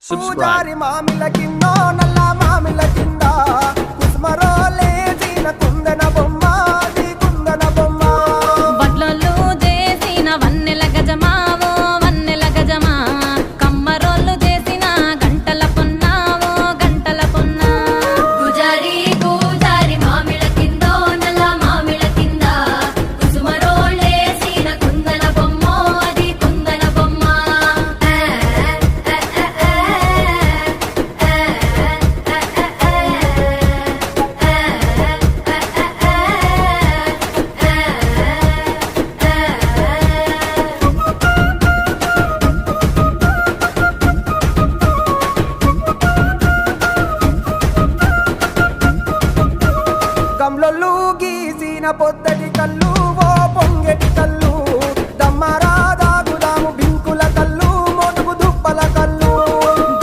పూజారి మామిల కిందో నల్ల మామిల కింద కుస్మరోలే జీన కుందన బొమ్మ అది కుందన బొమ్మ బట్లలు చేసిన వన్నెల గజమావో వన్నెల గజమా కమ్మరోళ్ళు చేసిన గంటల పొన్నావో గంటల పొన్నా పూజారి పూజారి మామిల కిందో నల్ల మామిల కింద కుసుమరోలేసిన కుందన బొమ్మ అది కుందన బొమ్మ గమ్లొల్లు గీసిన పొద్ద